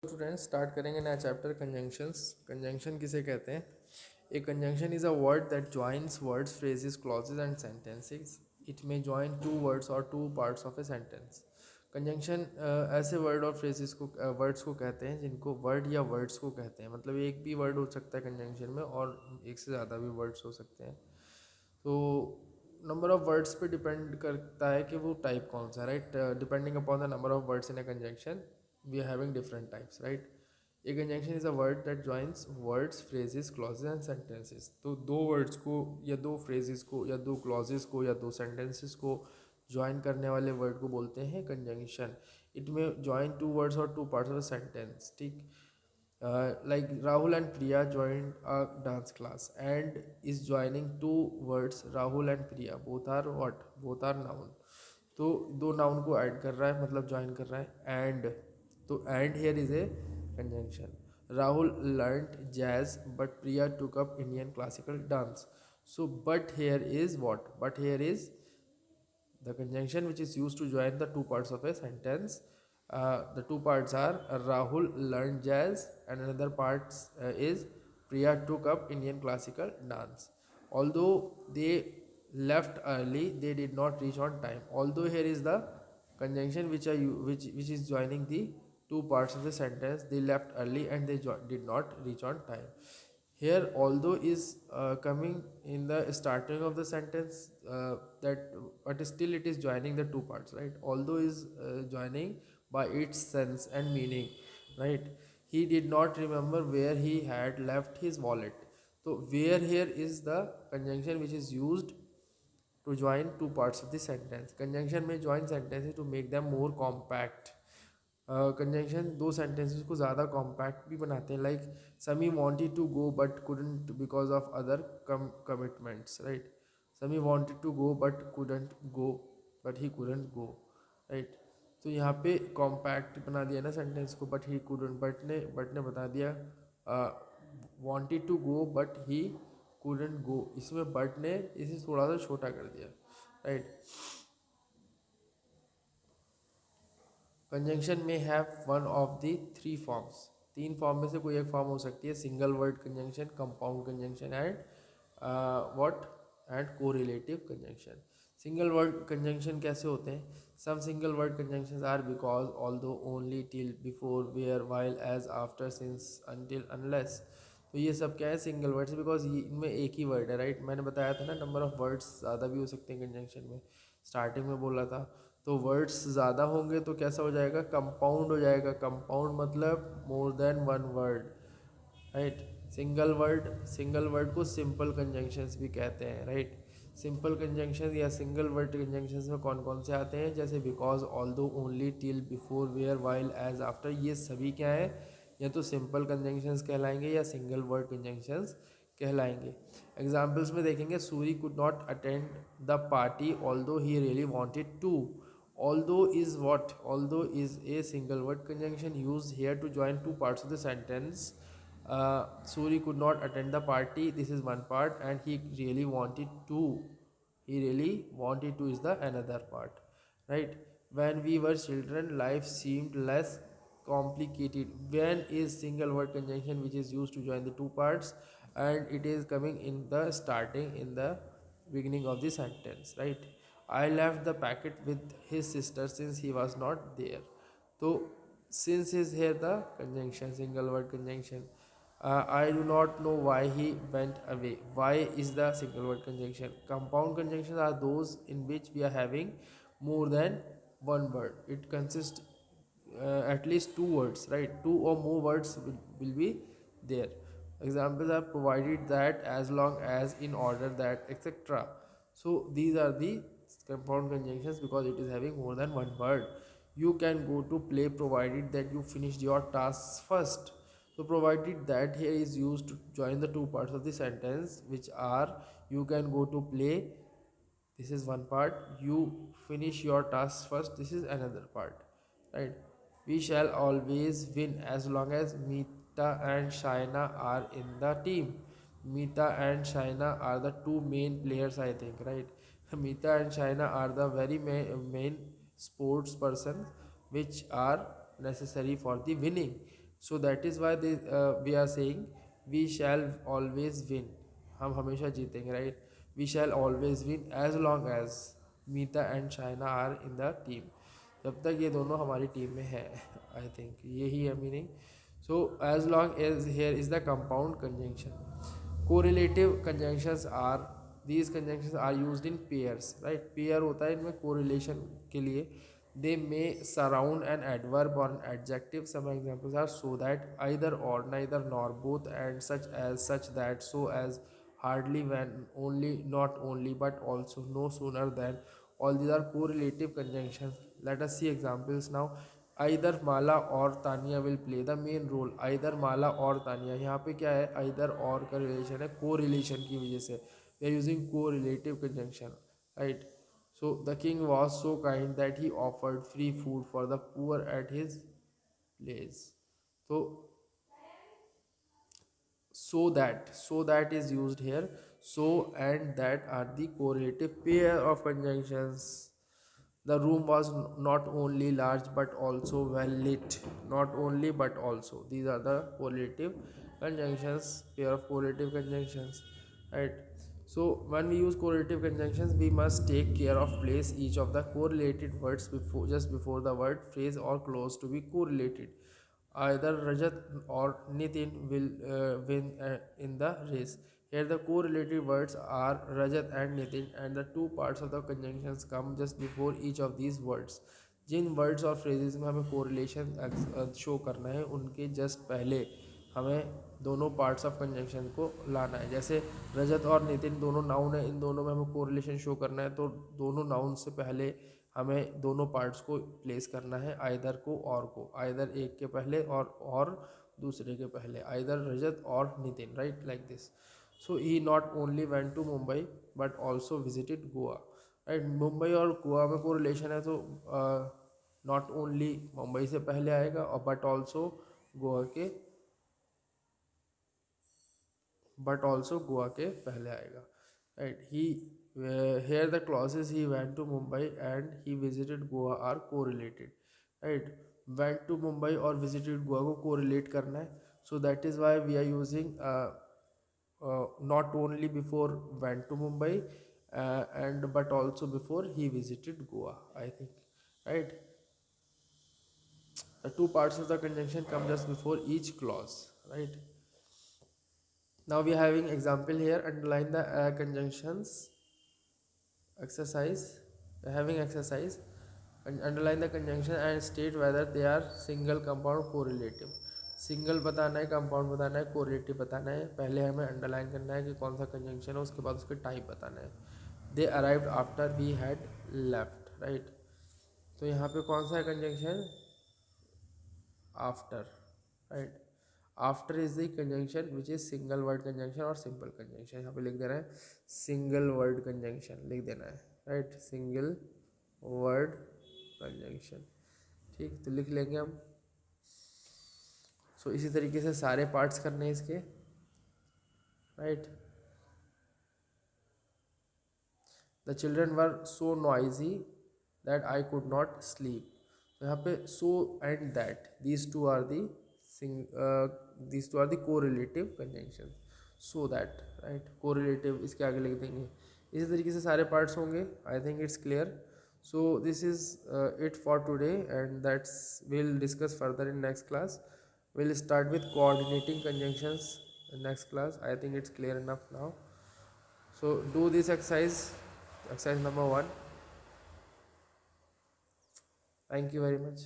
Students start करेंगे नया chapter conjunctions. Conjunction किसे कहते हैं? A conjunction is a word that joins words, phrases, clauses and sentences. It may join two words और two parts of a sentence. Conjunction ऐसे word और phrases को words को कहते हैं जिनको वर्ड या वर्ड्स को कहते हैं। मतलब एक भी वर्ड हो सकता है कंजंक्शन में और एक से ज़्यादा भी वर्ड्स हो सकते हैं। तो नंबर ऑफ वर्ड्स पे डिपेंड करता है कि वो टाइप कौन सा है, right? Depending upon the number of words in a conjunction we are having different types, right? A conjunction is a word that joins words, phrases, clauses and sentences. तो दो वर्ड्स को या दो फ्रेजेस को या दो क्लॉजेस को या दो सेंटेंसेस को ज्वाइन करने वाले वर्ड को बोलते हैं कंजंक्शन। इट में ज्वाइन टू वर्ड्स और two parts of a sentence, ठीक? Like Rahul and Priya joined a dance class and is joining two words Rahul and Priya. Both are what? Both are noun. तो दो noun को add कर रहा है, मतलब join कर रहा है एंड। तो and here is a conjunction. Rahul learned jazz but Priya took up Indian classical dance. So but here is what? But here is the conjunction which is used to join the two parts of a sentence. The two parts are Rahul learned jazz and another part is Priya took up Indian classical dance. Although they left early, they did not reach on time. Although here is the conjunction which is joining the two parts of the sentence. They left early and they did not reach on time. Here although is coming in the starting of the sentence, that but still it is joining the two parts, right? Although is joining by its sense and meaning, right? He did not remember where he had left his wallet. So where here is the conjunction which is used to join two parts of the sentence. Conjunction may join sentences to make them more compact. Conjunction दो sentences को ज़्यादा compact भी बनाते हैं। Like Sammy wanted to go but couldn't because of other commitments, right? Sammy wanted to go but couldn't go, but he couldn't go, right? तो यहाँ पे compact बना दिया ना सेंटेंस को, बट ही कुडंट, बट ने बता दिया wanted to go but he couldn't go. इसमें बट ने इसे थोड़ा सा छोटा कर दिया, राइट? कंजंक्शन में have one of the three forms. तीन फॉर्म में से कोई एक फॉर्म हो सकती है। Single word conjunction, compound conjunction and what and correlative conjunction. Single word conjunction कैसे होते हैं? Some single word conjunctions are because, although, only, till, before, where, while, as, after, since, until, unless. तो ये सब क्या है? Single words. बिकॉज ये इनमें एक ही वर्ड है, राइट? मैंने बताया था ना नंबर ऑफ वर्ड्स ज़्यादा भी हो सकते हैं कंजंक्शन में, स्टार्टिंग में बोला था। तो वर्ड्स ज़्यादा होंगे तो कैसा हो जाएगा? कंपाउंड हो जाएगा। कंपाउंड मतलब more than one word, right? Single word को सिंपल कंजंक्शंस भी कहते हैं, राइट? सिंपल कंजंक्शन या सिंगल वर्ड कंजंक्शंस में कौन कौन से आते हैं? जैसे because, although, only, till, before, where, while, as, after. ये सभी क्या है? या तो सिंपल कंजंक्शंस कहलाएंगे या सिंगल वर्ड कंजंक्शंस कहलाएंगे। एग्जाम्पल्स में देखेंगे, Suri could not attend the party although he really wanted to. Although is what? Although is a single word conjunction used here to join two parts of the sentence. Suri could not attend the party. This is one part, and he really wanted to. He really wanted to is the another part, right? When we were children, life seemed less complicated. When is single word conjunction which is used to join the two parts, and it is coming in the starting, in the beginning of the sentence, right? I left the packet with his sister since he was not there. So since is here the conjunction, single word conjunction. I do not know why he went away. Why is the single word conjunction. Compound conjunctions are those in which we are having more than one word. It consists at least two words, right? Two or more words will be there. Examples are provided that, as long as, in order that, etc. So these are the compound conjunctions because it is having more than one word. You can go to play provided that you finished your tasks first. So provided that here is used to join the two parts of the sentence, which are you can go to play, this is one part, you finish your tasks first, this is another part, right? We shall always win as long as Mita and Shaina are in the team. Mita and Shaina are the two main players, I think, right? Mita and Shaina are the very main sports persons which are necessary for the winning. So that is why we are saying we shall always win. हम हमेशा जीतेंगे, right? We shall always win as long as Meeta and China are in the team. जब तक ये दोनों हमारी team में है, आई थिंक यही है meaning. So as long as here is the compound conjunction. Correlative conjunctions are, these conjunctions are used in pairs, right? Pair होता है इनमें कोरिलेशन के लिए. they may surround an adverb or an adjective. Some examples are so that, either or, neither nor, both and, such as, such that, so as, hardly, when, only, not only, but also, no sooner than. All these are correlative conjunctions. Let us see examples now. either Mala or Tanya will play the main role. either Mala or Tanya, यहाँ पे क्या है, either or का relation है correlation की वजह से. we are using correlative conjunction, right? So the king was so kind that he offered free food for the poor at his place. So so that is used here. So and that are the correlative pair of conjunctions. The room was not only large but also well lit. Not only but also. These are the correlative conjunctions, pair of correlative conjunctions, right? So when we use correlative conjunctions, we must take care of place each of the correlated words before, just before the word, phrase or clause to be correlated. Either Rajat or Nitin will win in the race. Here the correlated words are Rajat and Nitin, and the two parts of the conjunctions come just before each of these words. जिन words और phrases में हमें correlation show करना है, उनके just पहले हमें दोनों पार्ट्स ऑफ कंजंक्शन को लाना है. जैसे रजत और नितिन दोनों नाउन है, इन दोनों में हमें कोरिलेशन शो करना है, तो दोनों नाउन से पहले हमें दोनों पार्ट्स को प्लेस करना है, आइदर को और को. आइदर एक के पहले और दूसरे के पहले, आइदर रजत और Nitin, right, like this. So he not only went to Mumbai but also visited Goa, right. Mumbai और गोवा में को रिलेशन है, तो नॉट ओनली मुंबई से पहले आएगा और बट ऑल्सो गोवा के पहले आएगा, right. He here the clauses he went to Mumbai and he visited Goa are correlated, right. went to Mumbai और visited Goa को correlate करना है, so that is why we are using not only before went to Mumbai and but also before he visited Goa, I think, right. The two parts of the conjunction come just before each clause, right. Now we are having example here. Underline the conjunctions exercise. Having exercise and underline the conjunction and state whether they are single, compound, correlative. Single बताना है, compound बताना है, correlative बताना है. पहले हमें underline करना है कि कौन सा कंजंक्शन है, उसके बाद उसके टाइप बताना है. They arrived after we had left, right. तो यहाँ पे कौन सा है conjunction, after, right. After is the conjunction which is single word conjunction और सिंपल कंजंक्शन. यहाँ पे लिख देना है सिंगल वर्ड कंजंक्शन, लिख देना है, राइट, सिंगल वर्ड कंजंक्शन. ठीक, तो लिख लेंगे हम. सो इसी तरीके से सारे पार्ट्स करने हैं इसके, right. The children were so noisy that I could not sleep. तो यहाँ पे so and that, these two are the correlative conjunction. So that, right, correlative इसके आगे लिख देंगे. इसी तरीके से सारे पार्ट्स होंगे. I think it's clear. So this is it for today, and that's we'll discuss further in next class. We'll start with coordinating conjunctions in next class. I think it's clear enough now. So do this exercise number 1. Thank you very much.